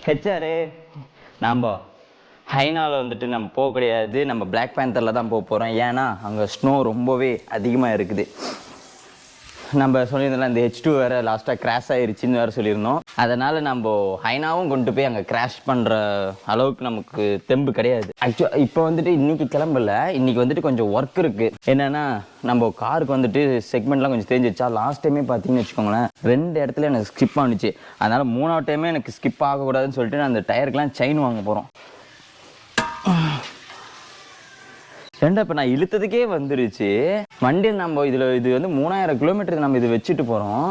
ஹெச்ஆரு நாம் ஹைனாவில் வந்துட்டு நம்ம போக கிடையாது, நம்ம பிளாக் பேந்தரில் தான் போக போகிறோம். ஏன்னா அங்கே ஸ்னோ ரொம்பவே அதிகமாக இருக்குது. நம்ம சொல்லியிருந்தோம்ல இந்த H2 வேறு லாஸ்ட்டாக கிராஷ் ஆகிருச்சின்னு வேறு சொல்லியிருந்தோம். அதனால் நம்ம ஹைனாவும் கொண்டு போய் அங்கே கிராஷ் பண்ணுற அளவுக்கு நமக்கு தெம்பு கிடையாது. ஆக்சுவலாக இப்போ வந்துட்டு இன்றைக்கி கிளம்பல, இன்றைக்கி வந்துட்டு கொஞ்சம் ஒர்க் இருக்குது. என்னென்னா நம்ம காருக்கு வந்துட்டு செக்மெண்ட்லாம் கொஞ்சம் தெரிஞ்சிருச்சா. லாஸ்ட் டைமே பார்த்தீங்கன்னு வச்சுக்கோங்களேன் 2 இடத்துல எனக்கு ஸ்கிப் ஆனிச்சு. அதனால் 3ஆவது டைமே எனக்கு ஸ்கிப் ஆகக்கூடாதுன்னு சொல்லிட்டு நான் அந்த டயருக்கெலாம் செயின் வாங்க போகிறோம். ரெண்டா இப்போ நான் இழுத்ததுக்கே வந்துருச்சு வண்டியில். நம்ம இதில் இது வந்து 3000 கிலோமீட்டருக்கு நம்ம இது வச்சுட்டு போகிறோம்.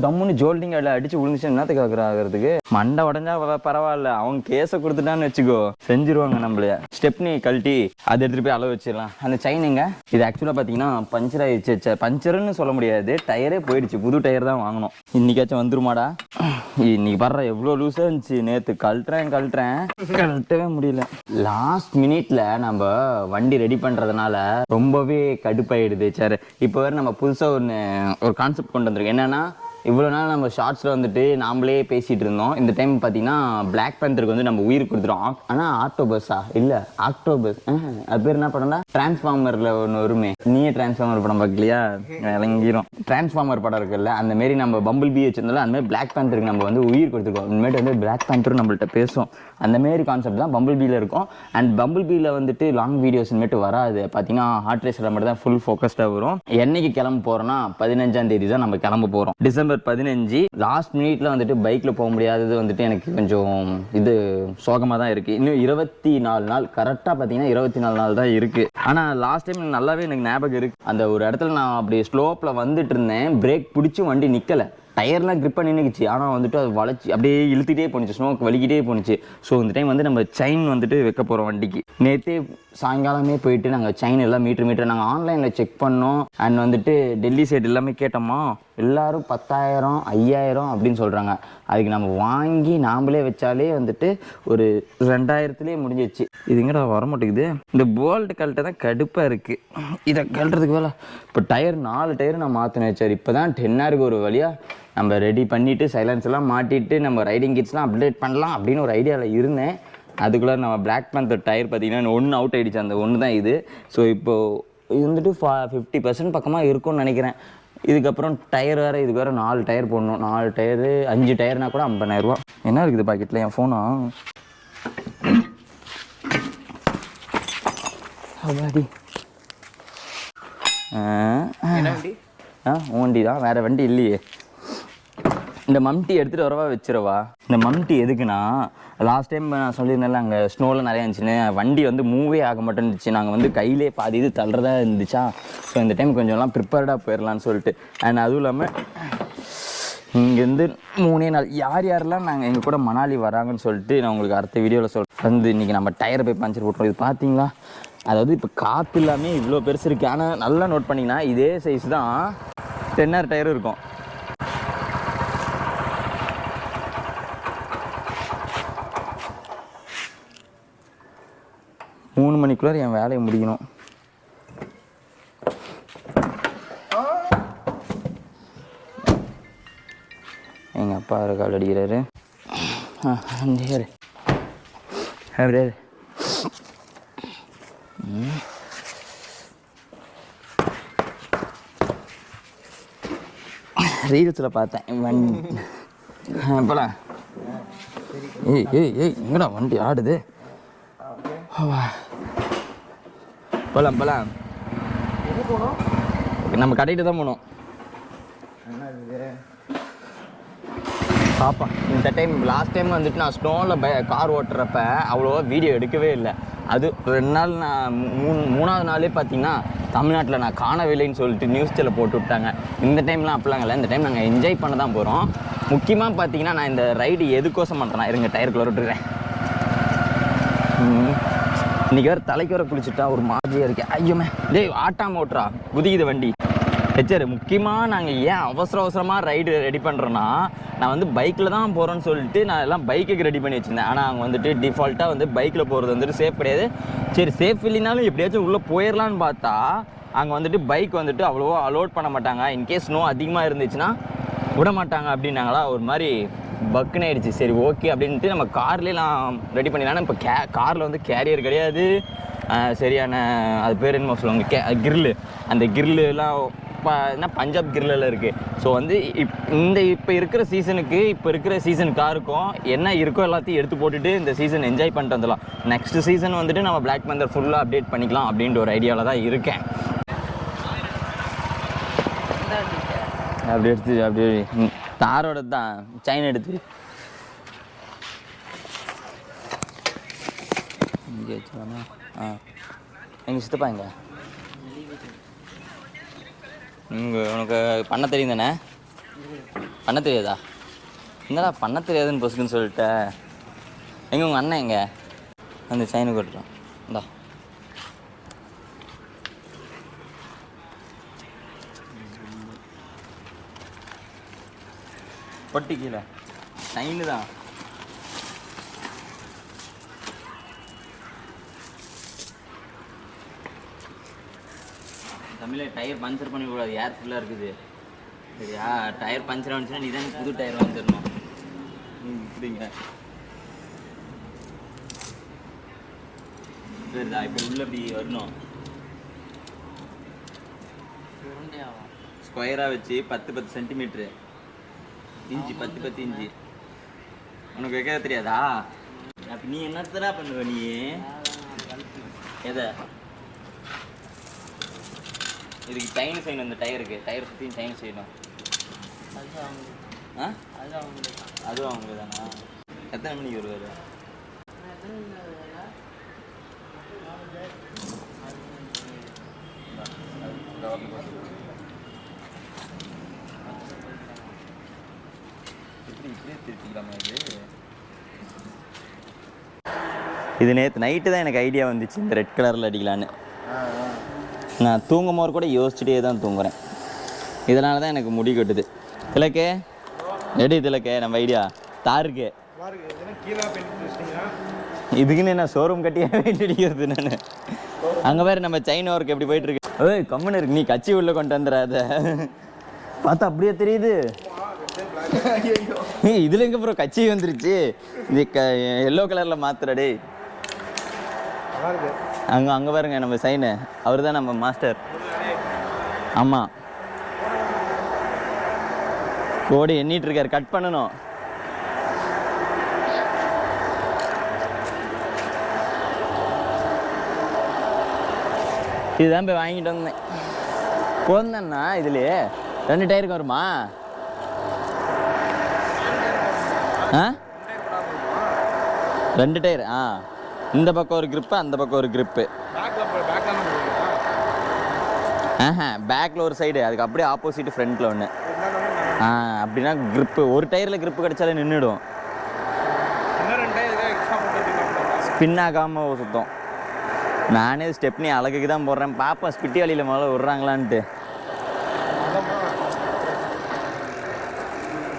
டம்முன்னு ஜோல்டிங் அதில் அடிச்சு விழுந்துச்சு. என்னத்துக்கு ஆகுறதுக்கு மண்டை உடஞ்சா பரவாயில்ல, அவங்க கேஸை கொடுத்துட்டான்னு வச்சுக்கோ செஞ்சிருவாங்க நம்மள. ஸ்டெப்னி கழட்டி அதை எடுத்துகிட்டு போய் அளவு வச்சிடலாம். அந்த செயினுங்க இது ஆக்சுவலாக பார்த்தீங்கன்னா பஞ்சர் ஆயிடுச்சு. பஞ்சருன்னு சொல்ல முடியாது, டயரே போயிடுச்சு. புது டயர் தான் வாங்கணும். இன்னைக்காச்சும் வந்துருமாடா. இன்னைக்கு பாடுற எவ்வளோ லூஸாக இருந்துச்சு. நேற்று கழட்டவே முடியல. லாஸ்ட் மினிட்ல நம்ம வண்டி ரெடி பண்ணுறதுனால ரொம்பவே கடுப்பாயிடுது. சரி இப்போ வேறு நம்ம புதுசாக ஒரு கான்செப்ட் கொண்டு வந்திருக்கோம். என்னன்னா இவ்வளோ நாள் நம்ம ஷார்ட்ஸில் வந்துட்டு நாமளே பேசிகிட்டு இருந்தோம். இந்த டைம் பார்த்தீங்கன்னா பிளாக் பேந்தருக்கு வந்து நம்ம உயிர் கொடுத்துரும். ஆனால் ஆக்டோபஸா இல்லை ஆக்டோபஸ் அது பேர் என்ன படம்டா, டிரான்ஸ்ஃபார்மரில் ஒன்று வருமே. நீயே டிரான்ஸ்ஃபார்மர் படம் பார்க்கலையா? இறங்கிரும். டிரான்ஸ்ஃபார்மர் படம் இருக்குல்ல, அந்த மாரி நம்ம பம்பிள் பீ வச்சிருந்தாலும் அந்த மாதிரி பிளாக் பேந்தருக்கு நம்ம வந்து உயிர் கொடுத்துருக்கோம். இனிமேட்டு வந்து பிளாக் பேந்தரும் நம்மள்ட்ட பேசும். அந்த மாரி கான்செப்ட் தான் பம்பிள் பீயில் இருக்கும். அண்ட் பம்பிள் பீயில் வந்துட்டு லாங் வீடியோஸ் இனிமேட்டு வராது. பார்த்தீங்கன்னா ஹார்ட் ரேஸில் மட்டும் தான் ஃபுல் ஃபோக்கஸ்டாக வரும். என்னைக்கு கிளம்ப போகிறோன்னா 15ஆம் தேதி தான் நம்ம கிளம்ப போகிறோம். டிசம்பர் 15. லாஸ்ட் மினிட்ல வந்துட்டு பைக்ல போக முடியாதது வந்துட்டு எனக்கு கொஞ்சம் இது சோகமாக தான் இருக்கு. இன்னும் 24 நாள் கரெக்டாக பார்த்தீங்கன்னா 24 நாள் தான் இருக்கு. ஆனால் லாஸ்ட் டைம் நல்லாவே எனக்கு ஞாபகம் இருக்கு. அந்த ஒரு இடத்துல நான் அப்படி ஸ்லோப்பில் வந்துட்டு இருந்தேன். பிரேக் பிடிச்சி வண்டி நிற்கலை. டயர்லாம் கிரிப் பண்ணி நின்றுச்சு. ஆனால் வந்துட்டு அது வளைச்சி அப்படியே இழுத்துகிட்டே போணுச்சு. ஸ்னோக்கு வலிக்கிட்டே போணுச்சு. ஸோ இந்த டைம் வந்து நம்ம செயின் வந்துட்டு வைக்க போகிறோம் வண்டிக்கு. நேற்றே சாயங்காலமே போயிட்டு நாங்கள் செயின் எல்லாம் மீட்டர் நாங்கள் ஆன்லைனில் செக் பண்ணோம். அண்ட் வந்துட்டு டெல்லி சைடு எல்லாமே கேட்டோமா, எல்லோரும் 10,000 5,000 அப்படின்னு சொல்கிறாங்க. அதுக்கு நம்ம வாங்கி நாம்ளே வச்சாலே வந்துட்டு ஒரு 2000லேயே முடிஞ்சிச்சு. இதுங்கடா வரமாட்டேங்குது. இந்த போல்ட் கழட்ட தான் கடுப்பாக இருக்குது. இதை கழட்டுறதுக்கு வேலை இப்போ 4 டயர் நான் மாற்றினேன். வச்சார் இப்போ தான் 10 ஒரு வழியாக நம்ம ரெடி பண்ணிவிட்டு சைலன்ஸ் எல்லாம் மாட்டிட்டு நம்ம ரைடிங் கிட்ஸ்லாம் அப்டேட் பண்ணலாம் அப்படின்னு ஒரு ஐடியாவில் இருந்தேன். அதுக்குள்ளே நம்ம பிளாக் பேந்தர் டயர் பார்த்தீங்கன்னா 1 அவுட் ஆகிடுச்சு. அந்த 1 தான் இது. ஸோ இப்போது இது வந்துட்டு 50% பக்கமாக இருக்கும்னு நினைக்கிறேன். இதுக்கப்புறம் டயர் வேறு, இதுக்கு வேறு 4 டயர் போடணும். 4 டயரு 5 டயர்னா கூட 50,000 ரூபா. என்ன இருக்குது பாக்கெட்டில்? என் ஃபோனா வண்டி வண்டி தான், வேறு வண்டி இல்லையே. இந்த மம்டி எடுத்துகிட்டு வரவா வச்சிடவா? இந்த மம்டி எதுக்குன்னா, லாஸ்ட் டைம் நான் சொல்லியிருந்தேன்ல அங்கே ஸ்னோவில் நிறையா இருந்துச்சுன்னு, வண்டி வந்து மூவே ஆக மாட்டேன்னுச்சு. நாங்கள் வந்து கையிலே பாதி இது தள்ளுறதா இருந்துச்சா. ஸோ இந்த டைம் கொஞ்சம்லாம் ப்ரிப்பேர்டாக போயிடலான்னு சொல்லிட்டு. அண்ட் அதுவும் இல்லாமல் இங்கேருந்து 3 நாள் யாரெல்லாம் நாங்கள் எங்கள் கூட மணாலி வராங்கன்னு சொல்லிட்டு நான் உங்களுக்கு அடுத்த வீடியோவில் வந்து இன்றைக்கி நம்ம டயரை போய் பஞ்சர் போட்டுறோம். இது பார்த்தீங்களா, அதாவது இப்போ காற்று இல்லாமல் இவ்வளோ பெருசு இருக்குது. ஆனால் நல்லா நோட் பண்ணிங்கன்னா இதே சைஸ் தான் 10 டயரும் இருக்கும். மூணு மணிக்குள்ளே என் வேலையை முடிக்கணும். எங்கள் அப்பா கால் அடிக்கிறாரு. அப்படியே ரீல்ஸில் பார்த்தேன் இப்போலாம். ஏய் எங்கடா வண்டி ஆடுது. போகலாம் நம்ம கடைக்கு தான் போகணும். பாப்பா இந்த டைம் லாஸ்ட் டைம் வந்துட்டு நான் ஸ்னோவில் கார் ஓட்டுறப்ப அவ்வளோவா வீடியோ எடுக்கவே இல்லை. அது 2 நாள் நான் 3ஆவது நாளே பார்த்தீங்கன்னா தமிழ்நாட்டில் நான் காணவில்லைன்னு சொல்லிட்டு நியூஸில் போட்டு விட்டாங்க. இந்த டைம்லாம் அப்படிலாம் இல்லை. இந்த டைம் நாங்கள் என்ஜாய் பண்ண தான் போகிறோம். முக்கியமாக பார்த்தீங்கன்னா நான் இந்த ரைடு எதுக்கோசம் பண்ணுறேன் இருங்க டயருக்குள்ள விட்டுறேன். இன்றைக்கி வேறு தலைக்கு வர குளிச்சுட்டா ஒரு மாதிரியாக இருக்கேன். ஐயோமே டேய் ஆட்டாம ஓட்டுறா குதிக்குது வண்டி. ஹெச்ஆர் முக்கியமாக நாங்கள் ஏன் அவசரமாக ரைடு ரெடி பண்ணுறோன்னா, நான் வந்து பைக்கில் தான் போகிறேன்னு சொல்லிட்டு நான் எல்லாம் பைக்குக்கு ரெடி பண்ணி வச்சுருந்தேன். ஆனால் அவங்க வந்துட்டு டிஃபால்ட்டாக வந்து பைக்கில் போகிறது வந்துட்டு சேஃப் கிடையாது. சரி சேஃப் இல்லைனாலும் எப்படியாச்சும் உள்ளே போயிடலான்னு பார்த்தா அங்கே வந்துட்டு பைக் வந்துட்டு அவ்வளோவா அலோட் பண்ண மாட்டாங்க. இன்கேஸ் ஸ்னோ அதிகமாக இருந்துச்சுன்னா விட மாட்டாங்க அப்படின்னாங்களா. ஒரு மாதிரி பக்குன்னு ஆயிடுச்சு. சரி ஓகே அப்படின்ட்டு நம்ம கார்லேலாம் ரெடி பண்ணிடலாம். இப்போ காரில் வந்து கேரியர் கிடையாது, சரியான அது பேர் என்னமோ சொல்லுவாங்க, கிரில்லு. அந்த கிரில்லாம் என்ன பஞ்சாப் கிரில்லில் இருக்குது. ஸோ வந்து இப்போ இருக்கிற சீசனுக்கு, இப்போ இருக்கிற சீசன் காருக்கும் என்ன இருக்கோ எல்லாத்தையும் எடுத்து போட்டுட்டு இந்த சீசன் என்ஜாய் பண்ணிட்டு வந்துடலாம். நெக்ஸ்ட் சீசன் வந்துட்டு நம்ம பிளாக் பந்தர் ஃபுல்லாக அப்டேட் பண்ணிக்கலாம் அப்படின்ற ஒரு ஐடியாவில் தான் இருக்கேன். அப்படி எடுத்து அப்படியே தாரோட தான் செயின் எடுத்து இங்கே வச்சுக்கலாமா? எங்கள் சித்தப்பா எங்க? உனக்கு பண்ண தெரியும் தானே? பண்ண தெரியாதா? என்னடா பண்ண தெரியாதுன்னு பொசுக்குன்னு சொல்லிட்ட. எங்கே உங்கள் அண்ணன் எங்கே? அந்த செயினு கொட்டுறோம். இந்தா பொட்டி கீழே செயினு தான். தமிழில் டயர் பஞ்சர் பண்ணிக்கூடாது, ஏர் ஃபுல்லாக இருக்குது சரியா? டயர் பஞ்சர் ஆனிச்சுன்னா நீ தான் புது டயர் வந்துடணும். இப்படிங்க சரிதா? இப்போ உள்ள இப்படி வரணும், ஸ்கொயராக வச்சு 10 சென்டிமீட்ரு இஞ்சி, 10 இஞ்சி. உனக்கு வைக்க தெரியாதா? அப்போ நீ என்னத்தடா பண்ணுவ நீ? எதை இதுக்கு செயின் செய்யணும், இந்த டயருக்கு டயர் சுற்றியும் செயின் செய்யணும். அதுவும் அவங்களுக்கு தானா? எத்தனை மணிக்கு வருவார்? இப்படியே திருப்பிக்கலாமா? இது நேற்று நைட்டு தான் எனக்கு ஐடியா வந்துச்சு இந்த ரெட் கலரில் அடிக்கலான்னு. நான் தூங்கும் போது கூட யோசிச்சுட்டே தான் தூங்குறேன். இதனால தான் எனக்கு முடி கட்டுது. திலக்கே ரெடி திலக்கே, நம்ம ஐடியா தாருக்கு இதுக்குன்னு என்ன ஷோரூம் கட்டியே வெயிட் அடிக்கிறது நான். அங்கே வேறு நம்ம செயின் ஒர்க் எப்படி போயிட்டுருக்கு. ஓய் கம்முன்னு இருக்கு, நீ கட்சி உள்ளே கொண்டு வந்துடாத. பார்த்தா அப்படியே தெரியுது. இதில் எங்கே அப்புறம் கட்சி வந்துருச்சு. இந்த எல்லோ கலரில் மாத்துறடே. அங்கே பாருங்க நம்ம சைனு, அவர் தான் நம்ம மாஸ்டர். ஆமாம், கோடி எண்ணிட்டு இருக்காரு, கட் பண்ணணும். இதுதான் போய் வாங்கிட்டு வந்தேன். போந்தேன்னா இதுலேயே 2 டயருக்கு வருமா? ஆ 2 டயர். இந்த பக்கம் ஒரு கிரிப்பு, அந்த பக்கம் ஒரு கிரிப்பு. பேக்கில் ஒரு சைடு, அதுக்கு அப்படியே ஆப்போசிட் ஃப்ரண்ட்டில் ஒன்று. அப்படின்னா கிரிப்பு ஒரு டயரில் கிரிப்பு கிடச்சாலே நின்றுடும். ஸ்பின் ஆகாமல் சுத்தம். நானே ஸ்டெப்னி அழகுக்கு தான் போடுறேன். பாப்பா ஸ்பிட்டி வழியில் முதல்ல விட்றாங்களான்ட்டு.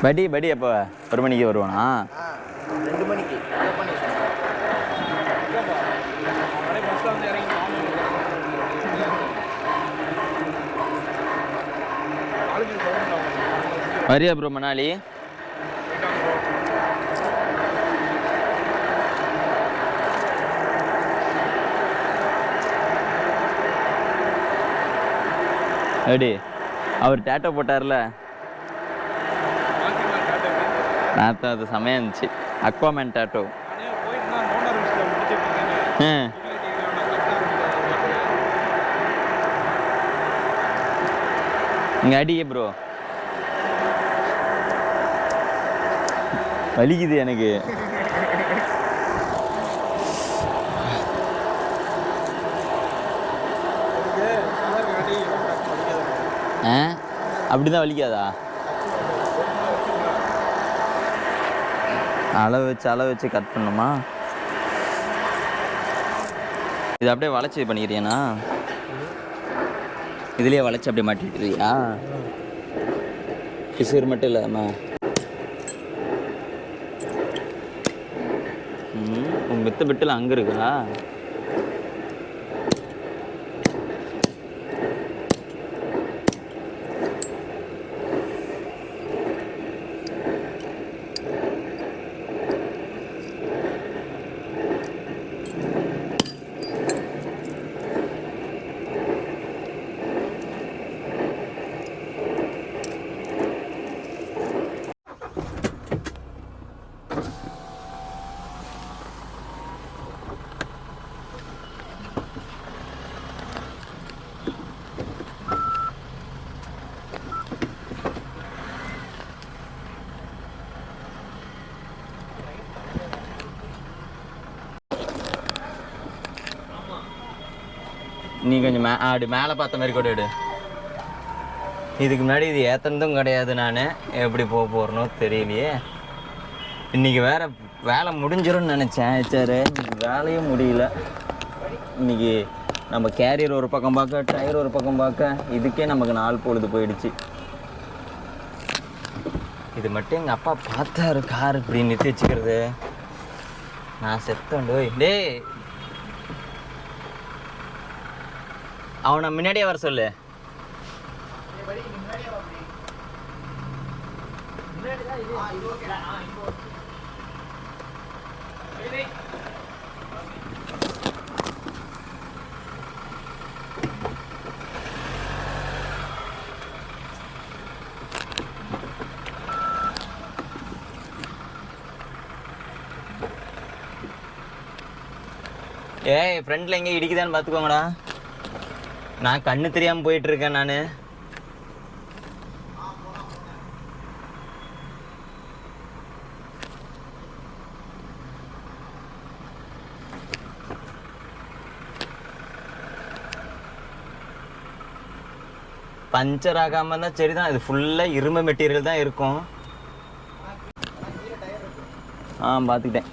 படி எப்போ 1 மணிக்கு வருவானா? 2 மணிக்கு. வரியா ப்ரோ மணாலி? எப்படி அவர் டேட்டோ போட்டார்ல, பார்த்தா அது செமையாக இருந்துச்சு. அக்வாமேன் டேட்டோ. இங்கே அடியே ப்ரோ, வலிக்குது எனக்கு. அப்படிதான் வலிக்காதா? அளவு வச்சு கட் பண்ணுமா? இது அப்படியே வளைச்சி பண்ணிக்கிறியாண்ணா? இதுலேயே வளைச்சி அப்படியே மாட்டிக்கிறியா? பிசுறு மட்டும் இல்லாமா? உங்கள் மித்த பெட்டில் அங்கே இருக்கா? நீ கொஞ்சம் அப்படி மேலே பார்த்த மாதிரி கூட எடு. இதுக்கு முன்னாடி இது ஏற்றுனதும் கிடையாது. நான் எப்படி போக போகிறனோ தெரியலையே. இன்றைக்கி வேறு வேலை முடிஞ்சிடும்னு நினச்சேன். சரி, வேலையும் முடியல. இன்றைக்கி நம்ம கேரியர் ஒரு பக்கம் பார்க்க, டயர் ஒரு பக்கம் பார்க்க, இதுக்கே நமக்கு 4 பொழுது போயிடுச்சு. இது மட்டும் எங்கள் அப்பா பார்த்தாரு கார் இப்படி நிறுத்தி வச்சுக்கிறது. நான் செத்தேன். டேய், அவனை முன்னாடியே வர சொல்லு. ஏய், ஃப்ரெண்டில் எங்கே இடிக்குதான்னு பார்த்துக்கோங்கடா. நான் கண்ணு தெரியாமல் போயிட்டுருக்கேன். நான் பஞ்சர் ஆகாமல் இருந்தால் சரி தான். இது ஃபுல்லாக இரும்பு மெட்டீரியல் தான் இருக்கும். பார்த்துக்கிட்டேன்.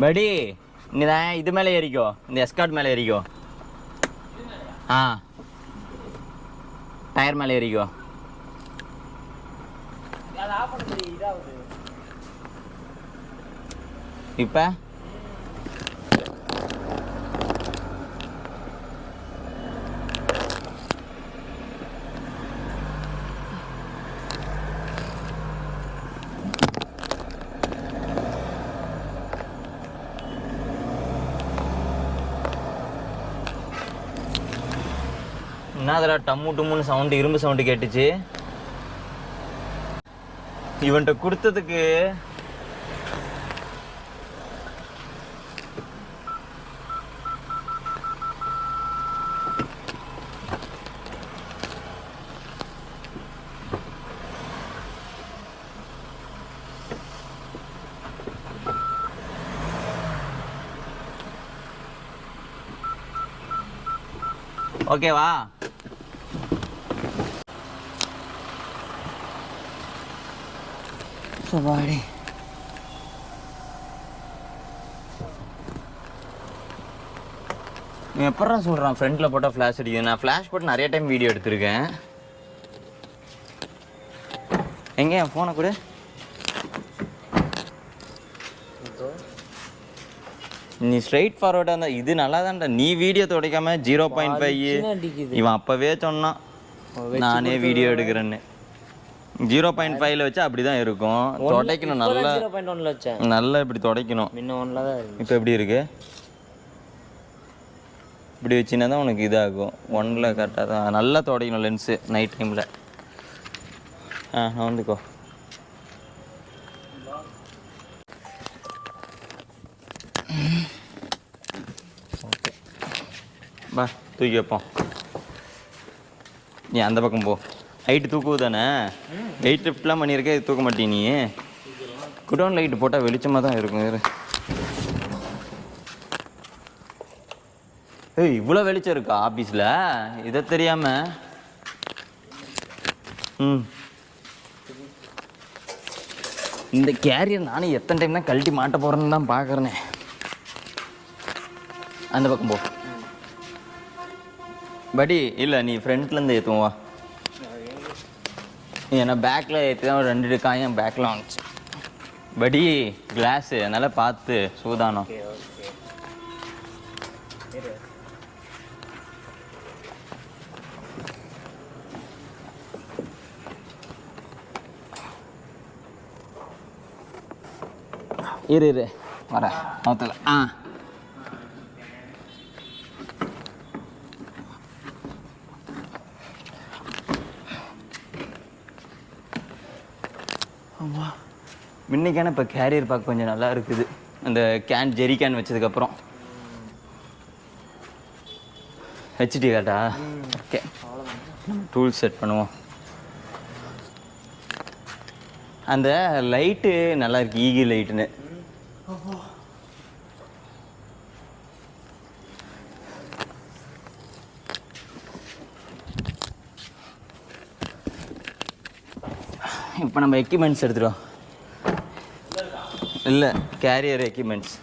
படி, நீ தான் இது மேலே ஏறிக்கோ, இந்த எஸ்கார்ட் மேலே ஏறிக்கோ. டயர் மேலே ஏறிக்கோ. இப்போ என்னதுடா டம்மு டும்முன்னு சவுண்டு, இரும்பு சவுண்டு கேட்டுச்சு. இவன்கிட்ட கொடுத்ததுக்கு ஓகேவா? சவாடி. நீ எப்படா சொல்கிறான் ஃப்ரண்ட்டில் போட்டால் ஃப்ளாஷ் அடிக்குது? நான் ஃப்ளாஷ் போட்டு நிறைய டைம் வீடியோ எடுத்திருக்கேன். எங்கே என் ஃபோனை கூட நீ ஸ்ட்ரைட் ஃபார்வர்டாக இருந்தால் இது நல்லா தான்டா. நீ வீடியோ துடைக்காம 0.5 இவன் அப்போவே சொன்னான் நானே வீடியோ எடுக்கிறேன்னு. 0.5ல வச்சா அப்படி தான் இருக்கும். துடைக்கணும் நல்லா, நல்லா இப்படி துடைக்கணும். இப்போ எப்படி இருக்கு? இப்படி வச்சுன்னா தான் உனக்கு இதாகும். 1ல் கரெக்டாக தான் நல்லா துடைக்கணும் லென்ஸு நைட் டைமில். நான் வந்துக்கோ. ஓகே, பா தூக்கி வைப்போம். நீ அந்த பக்கம் போ. ஹைட்டு தூக்குவது தானே? வெயிட் லிஃப்ட்லாம் பண்ணியிருக்கே, இது தூக்க மாட்டே நீ. குடோன் லைட்டு போட்டால் வெளிச்சமாக தான் இருக்கும். வேறு ஏய், இவ்வளோ வெளிச்சம் இருக்கா ஆஃபீஸில்? இதை தெரியாமல் இந்த கேரியர் நானும் எத்தனை டைம் தான் கழட்டி மாட்ட போகிறேன்னு தான் பார்க்குறேனே. அந்த பக்கம் போ. படி இல்லை, நீ ஃப்ரண்ட்லேருந்து ஏற்றுவோம் வா. ஏன்னா பேக்கில் ஏற்றி தான் ஒரு 2 காயம் பேக்கில் வந்துச்சு. படி கிளாஸு, அதனால் பார்த்து சூதானம். இரு வரேன் மொத்தல. ஆமாம், முன்னைக்கான இப்போ கேரியர் பார்க்க கொஞ்சம் நல்லா இருக்குது. அந்த ஜெரி கேன் வச்சதுக்கப்புறம் ஹெச்டி காட்டா. ஓகே, டூல் செட் பண்ணுவோம். அந்த லைட்டு நல்லா இருக்கு, ஈகி லைட்டுன்னு. இப்போ நம்ம எக்யூப்மெண்ட்ஸ் எடுத்துகிறோம். இல்லை, கேரியர் எக்யூப்மெண்ட்ஸ்.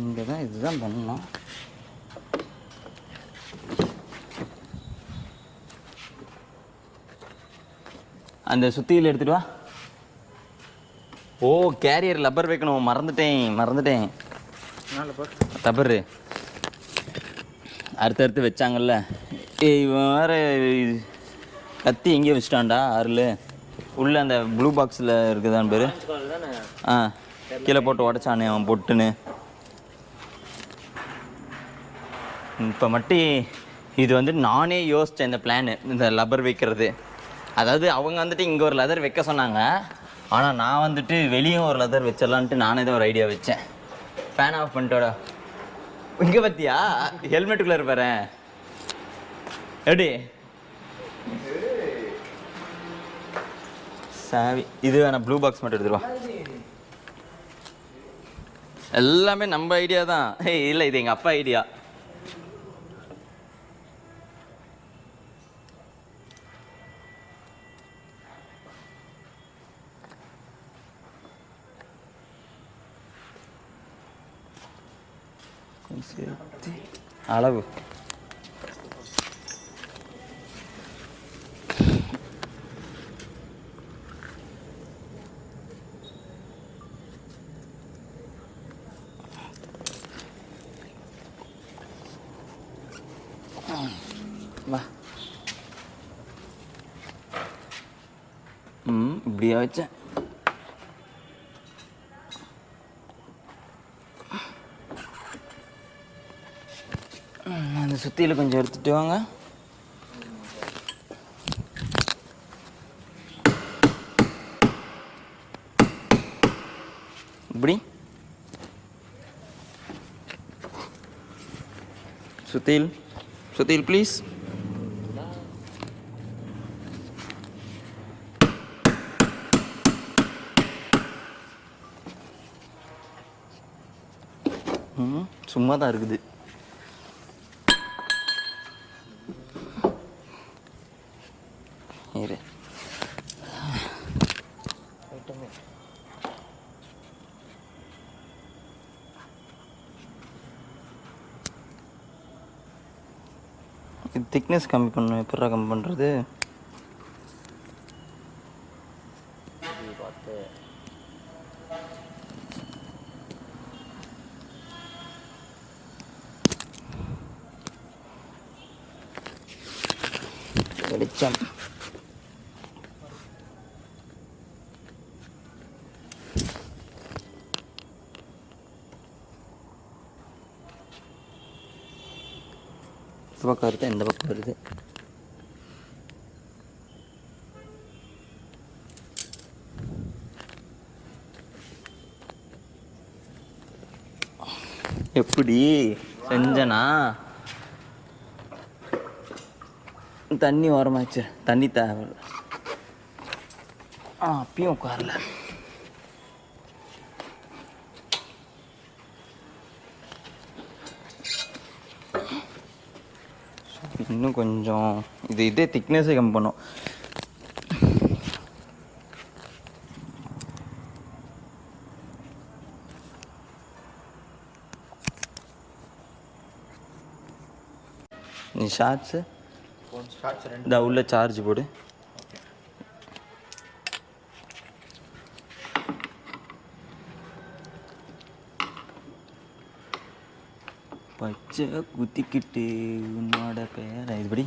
இங்கே தான் இதுதான் பண்ணணும். அந்த சுத்தியில் எடுத்துட்டு வா. ஓ, கேரியர் லப்பர் வைக்கணும். மறந்துட்டேன். லப்பரு அடுத்தடுத்து வச்சாங்கல்ல. இவன் வேற கத்தி எங்கேயோ வச்சுட்டான்டா. அருள் உள்ள அந்த ப்ளூ பாக்ஸில் இருக்குதான் பேர். கீழே போட்டு உடச்சானே அவன் பொட்டுன்னு. இப்போ மட்டும் இது வந்து நானே யோசித்தேன் இந்த பிளானு, இந்த லப்பர் வைக்கிறது. அதாவது அவங்க வந்துட்டு இங்கே ஒரு லெதர் வைக்க சொன்னாங்க. ஆனால் நான் வந்துட்டு வெளியும் ஒரு லெதர் வச்சிடலான்ட்டு நானே தான் ஒரு ஐடியா வச்சேன். ஃபேன் ஆஃப் பண்ணிட்டோட இங்கே பற்றியா ஹெல்மெட்டுக்குள்ளே இருப்பாரேன் எப்படி சாவி. இது வேணா ப்ளூ பாக்ஸ் மட்டும் எடுத்துருவா. எல்லாமே நம்ம ஐடியா தான். இல்லை, இது எங்கள் அப்பா ஐடியா. சேர்த்து அளவு வா. இப்படியா வச்சேன். அந்த சுத்தியில் கொஞ்சம் எடுத்துட்டு வாங்க. இப்படி சுத்தியில் ப்ளீஸ். சும்மா தான் இருக்குது. இரு, இது திக்னஸ் கம்மி பண்ணணும். எப்படா கம்மி பண்ணுறது? வெளிச்சம். இந்த பக்கம் வருது, இந்த பக்கம் வருது. எப்படி செஞ்சனா? தண்ணி ஓரமாச்சு. தண்ணி தேவை. அப்பயும் உட்காரல. இன்னும் கொஞ்சம் இதே திக்னஸே கம்மி பண்ணும். நீ ஷார்ட்ஸு இந்த உள்ள சார்ஜ் போடு. பச்சை குத்திக்கிட்டு உன்னோட பேர இதுபடி.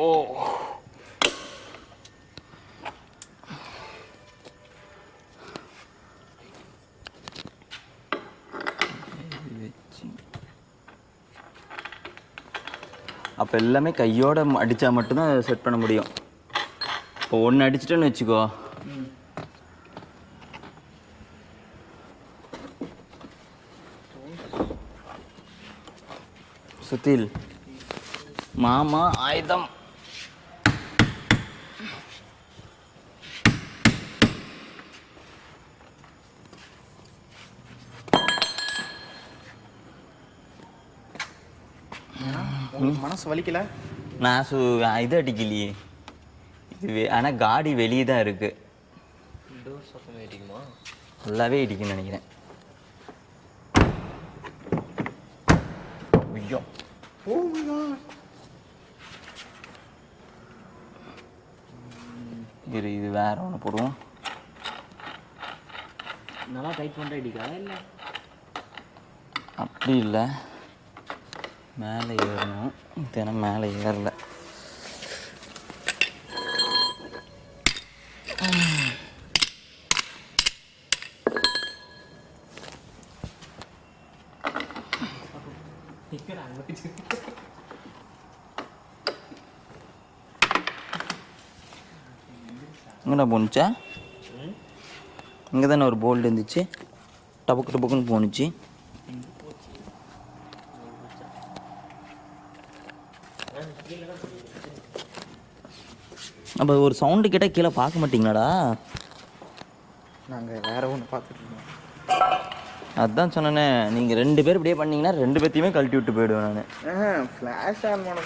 ஓ, அப்போ எல்லாமே கையோட அடித்தா மட்டும்தான் செட் பண்ண முடியும். இப்போ ஒன்று அடிச்சிட்டேன்னு வச்சுக்கோ, சுத்தில் மாமா ஆயுதம். உங்களுக்கு மனசு வலிக்கல? நான் இது அடிக்கலையே இது, ஆனால் காடி வெளியே தான் இருக்கு. டோர் சத்தம் அடிக்குமா? நல்லாவே இடிக்குன்னு நினைக்கிறேன். ஐயோ ஓ மை காட். இது வேற ஒன்று போடுவோம். நல்லா டைட் பண்ணிட்டு அடிக்கா இல்லை? அப்படி இல்லை, மேலே ஏறணும். தினம் மேலே ஏறல. எங்கடா போணுச்சா? இங்கே தானே ஒரு போல்டு இருந்துச்சு, டபுக்கு டபுக்குன்னு போணுச்சு. அப்போ ஒரு சவுண்டு கேட்டால் கீழே பார்க்க மாட்டீங்களாடா? நாங்கள் வேற ஒன்று பார்த்துட்டு இருக்கோம். அதான் சொன்னேனே, நீங்கள் 2 பேர் இப்படியே பண்ணீங்கன்னா 2 பேர்த்தையுமே கழட்டி விட்டு போயிடுவேன் நான். ஃப்ளாஷ் ஆன் பண்ண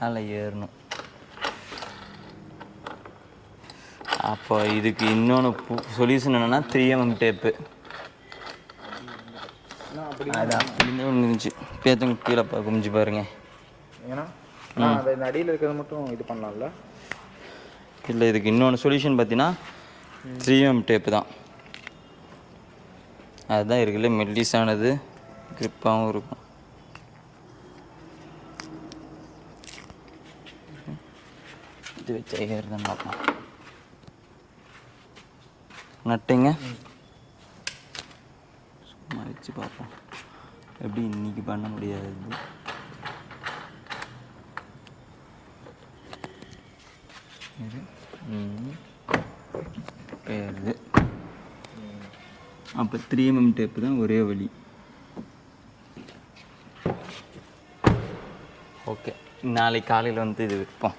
மேலே ஏறணும். அப்போ இதுக்கு இன்னொன்று சொல்யூஷன் என்னென்னா 3mm டேப்பு. அதான் அப்படின்னு ஒன்று இருந்துச்சு, பேத்துங்க கீழே குமிஞ்சு பாருங்க. ஏன்னா அந்த அடியில் இருக்கிறது மட்டும் இது பண்ணலாம்ல? இல்லை, இதுக்கு இன்னொன்று சொல்யூஷன் பார்த்தீங்கன்னா 3mm டேப்பு தான். அதுதான் இருக்குல்ல மெல்லிஸானது, கிரிப்பாகவும் இருக்கும். இது வச்சு ஏறுதான் பார்க்கலாம். நட்டுங்க, சும்மா வச்சு பார்ப்போம். எப்படி இன்னைக்கு பண்ண முடியாது. ஏறுது. அப்போ 3mm டேப்பு தான் ஒரே வழி. ஓகே, நாளைக்கு காலையில் வந்து இது வைப்போம்.